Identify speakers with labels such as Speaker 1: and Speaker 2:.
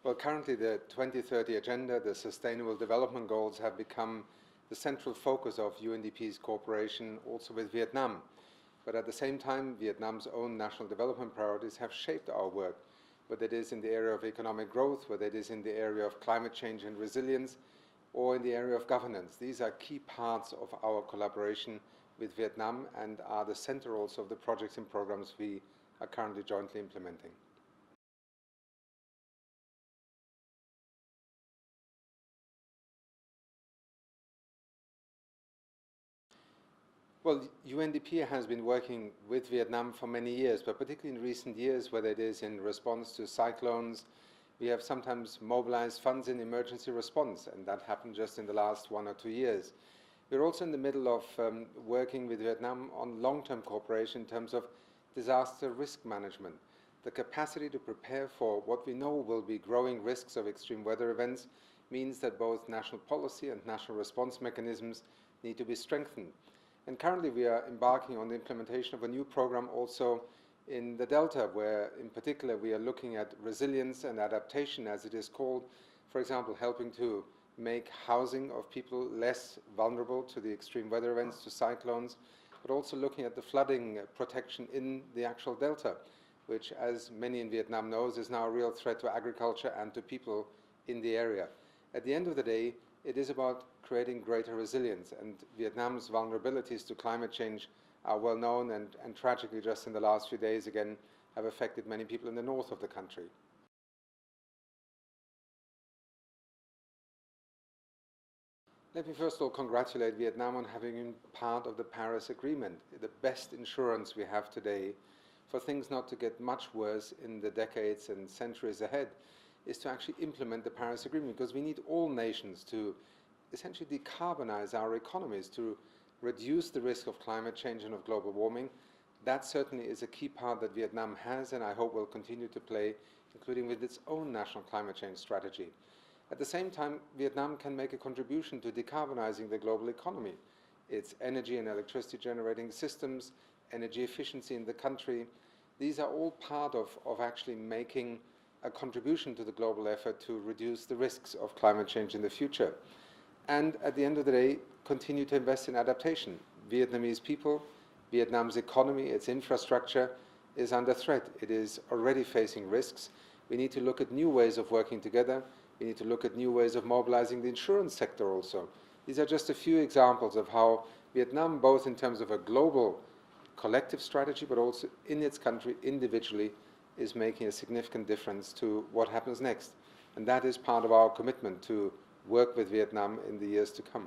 Speaker 1: Well, currently the 2030 Agenda, the Sustainable Development Goals, have become the central focus of UNDP's cooperation also with Vietnam. But at the same time, Vietnam's own national development priorities have shaped our work, whether it is in the area of economic growth, whether it is in the area of climate change and resilience, or in the area of governance. These are key parts of our collaboration with Vietnam and are the center also of the projects and programs we are currently jointly implementing. Well, UNDP has been working with Vietnam for many years, but particularly in recent years, whether it is in response to cyclones, we have sometimes mobilized funds in emergency response, and that happened just in the last 1 or 2 years. We're also in the middle of working with Vietnam on long-term cooperation in terms of disaster risk management. The capacity to prepare for what we know will be growing risks of extreme weather events means that both national policy and national response mechanisms need to be strengthened. And currently we are embarking on the implementation of a new program also in the Delta, where in particular we are looking at resilience and adaptation, as it is called, for example, helping to make housing of people less vulnerable to the extreme weather events, to cyclones, but also looking at the flooding protection in the actual Delta, which, as many in Vietnam knows, is now a real threat to agriculture and to people in the area. At the end of the day, it is about creating greater resilience, and Vietnam's vulnerabilities to climate change are well known and tragically just in the last few days again have affected many people in the north of the country. Let me first of all congratulate Vietnam on having been part of the Paris Agreement, the best insurance we have today for things not to get much worse in the decades and centuries ahead is to actually implement the Paris Agreement, because we need all nations to essentially decarbonize our economies, to reduce the risk of climate change and of global warming. That certainly is a key part that Vietnam has, and I hope will continue to play, including with its own national climate change strategy. At the same time, Vietnam can make a contribution to decarbonizing the global economy. Its energy and electricity generating systems, energy efficiency in the country, these are all part of actually making a contribution to the global effort to reduce the risks of climate change in the future. And at the end of the day, continue to invest in adaptation. Vietnamese people, Vietnam's economy, its infrastructure is under threat. It is already facing risks. We need to look at new ways of working together. We need to look at new ways of mobilizing the insurance sector also. These are just a few examples of how Vietnam, both in terms of a global collective strategy, but also in its country individually, is making a significant difference to what happens next. And that is part of our commitment to work with Vietnam in the years to come.